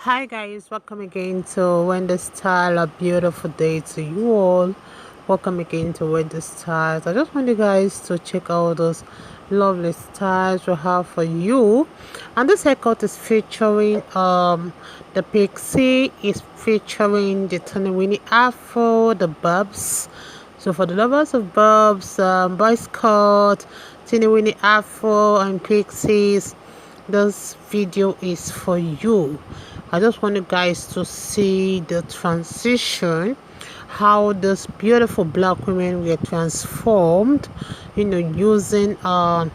Hi guys, welcome again to Wendy Style. A beautiful day to you all. Welcome again to Wendy Styles. I just want you guys to check out those lovely styles we have for you. And this haircut is featuring the pixie, is featuring the Tony Afro, the bubs. So for the lovers of bubs, boys cut, Teeny Afro and pixies, this video is for you. I just want you guys to see the transition, how these beautiful black women were transformed, using the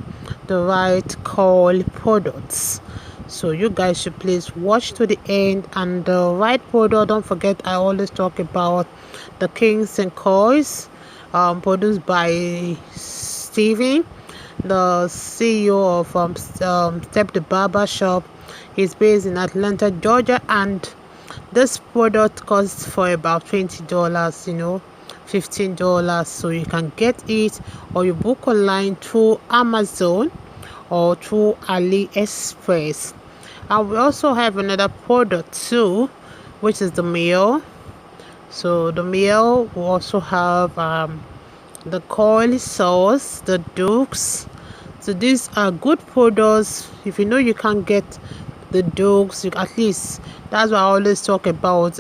right coil products. So you guys should please watch to the end. And the right product, don't forget, I always talk about the Kings and Coils, produced by Steven, the CEO of Step the Barber Shop. He's based in Atlanta, Georgia, and this product costs for about $20, $15. So you can get it, or you book online through Amazon or through AliExpress. And we also have another product too, which is the MIELLE. So the MIELLE will also have the coil sauce, the dukes. So these are good products. If you know you can't get the dukes, at least that's why I always talk about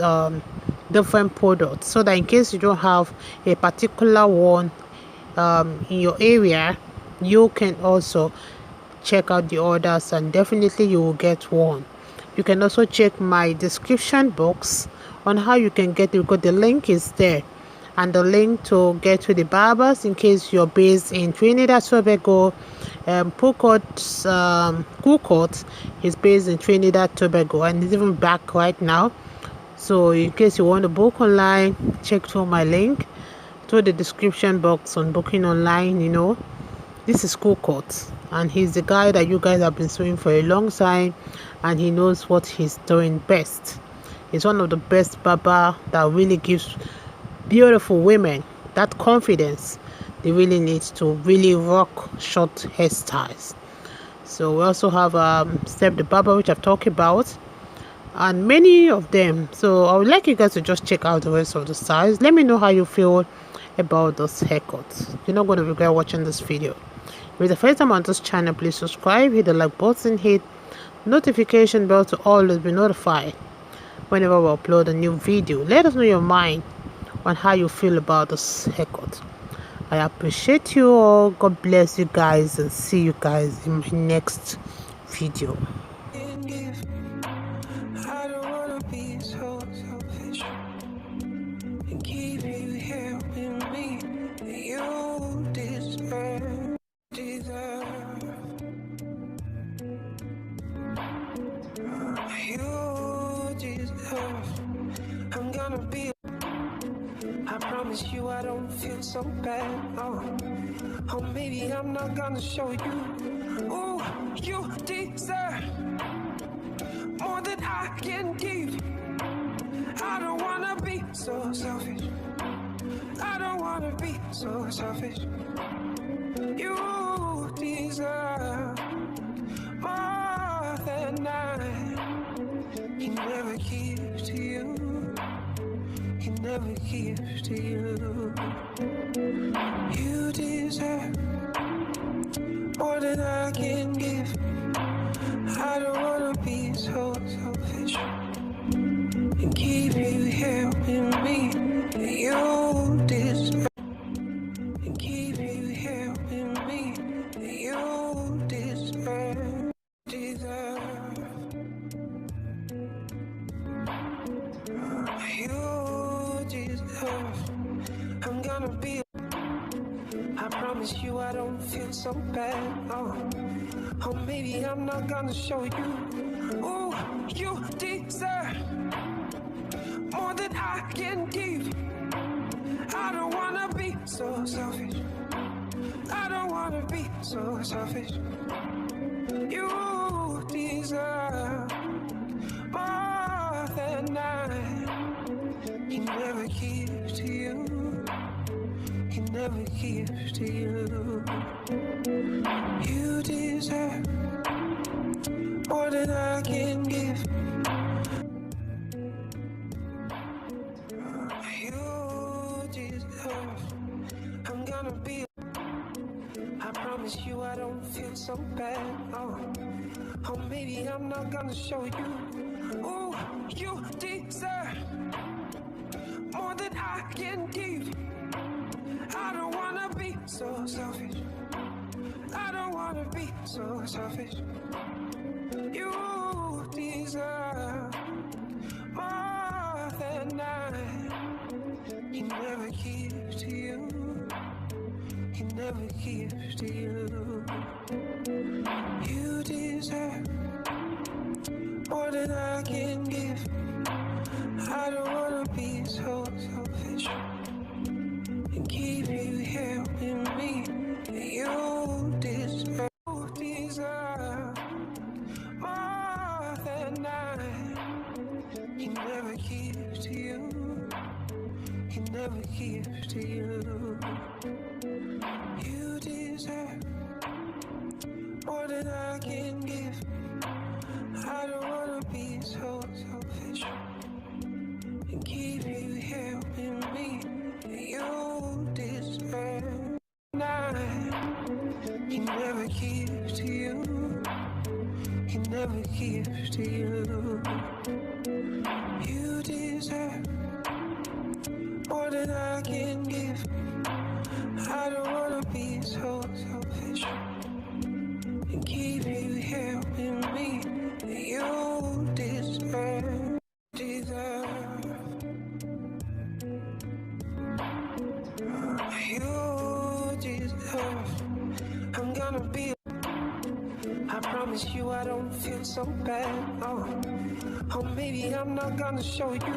different products, so that in case you don't have a particular one in your area, you can also check out the orders and definitely you will get one. You can also check my description box on how you can get it, because the link is there, and the link to get to the barbers in case you're based in Trinidad Tobago. Coco is based in Trinidad Tobago and is even back right now. So in case you want to book online, check through my link to the description box on booking online. This is Coco, and he's the guy that you guys have been suing for a long time, and he knows what he's doing best. He's one of the best barber that really gives beautiful women that confidence they really need to really rock short hairstyles. So we also have Step the Barber, which I've talked about, and many of them. So I would like you guys to just check out the rest of the styles. Let me know how you feel about those haircuts. You're not going to regret watching this video. If it's the first time on this channel, please subscribe, hit the like button, hit notification bell to always be notified whenever we upload a new video. Let us know your mind on how you feel about this haircut. I appreciate you all. God bless you guys, and see you guys in my next video. I don't wanna be so selfish and keep you here with me. You deserve. You deserve. I'm gonna be. I promise you I don't feel so bad. Oh, maybe I'm not gonna show you. Oh, you deserve more than I can give. I don't wanna be so selfish. I don't wanna be so selfish. You deserve more than I can never give to you. Can never give to you. You deserve more than I can give. I don't wanna be so selfish and keep you here with me. You deserve and keep you here with me. You deserve. You deserve. I'm gonna be. I promise you I don't feel so bad. Oh, maybe I'm not gonna show you. Oh, you deserve more than I can give. I don't wanna be so selfish. I don't wanna be so selfish. You deserve more than I can never give to you. Can never give to you. You deserve more than I can give. promise you I don't feel so bad. Oh, maybe I'm not gonna show you. Oh, you deserve more than I can give. I don't wanna be so selfish. I don't wanna be so selfish. You deserve more than I can never give to you. Can never give to you. You deserve more than I can give. I don't wanna be so selfish and keep you here with me. You deserve more than I can never give to you. Can never give to you. You deserve more than I can give. I don't wanna be so selfish and keep you here with me. You deserve. I can never give to you. Can never give to you. You deserve more than I can give. I don't wanna be so selfish and keep you here with me. You deserve. You deserve. I'm gonna be. I promise you I don't feel so bad. Oh, maybe I'm not gonna show you.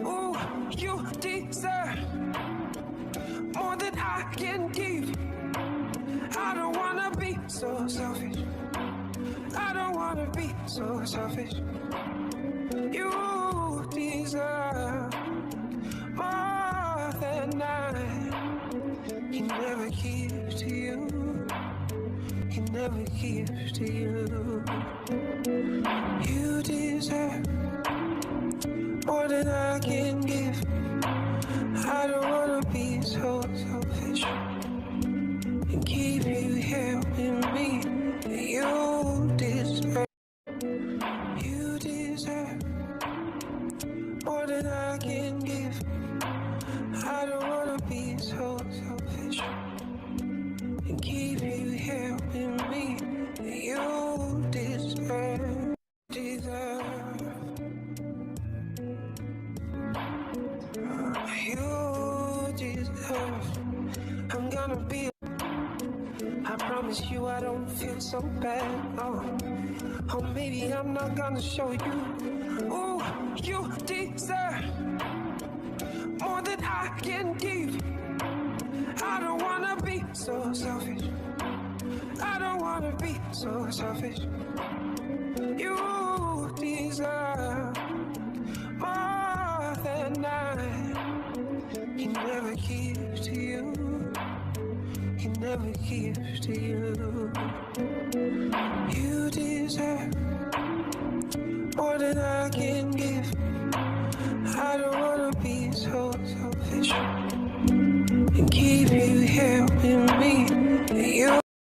Oh, you deserve more than I can give. I don't wanna be so selfish. I don't wanna be so selfish. You deserve more than I can never give to you. Can never give to you. You deserve more than I can give. I don't wanna be so selfish and keep you here with me. You deserve. You deserve more than I can give. I don't wanna be so selfish and keep you here with me. You deserve. You deserve. I'm gonna be. I promise you I don't feel so bad. Oh, maybe I'm not gonna show you. Oh, you deserve more than I can give. I don't wanna be so selfish. I don't wanna be so selfish. You deserve more than I can never give to you. Can never give to you.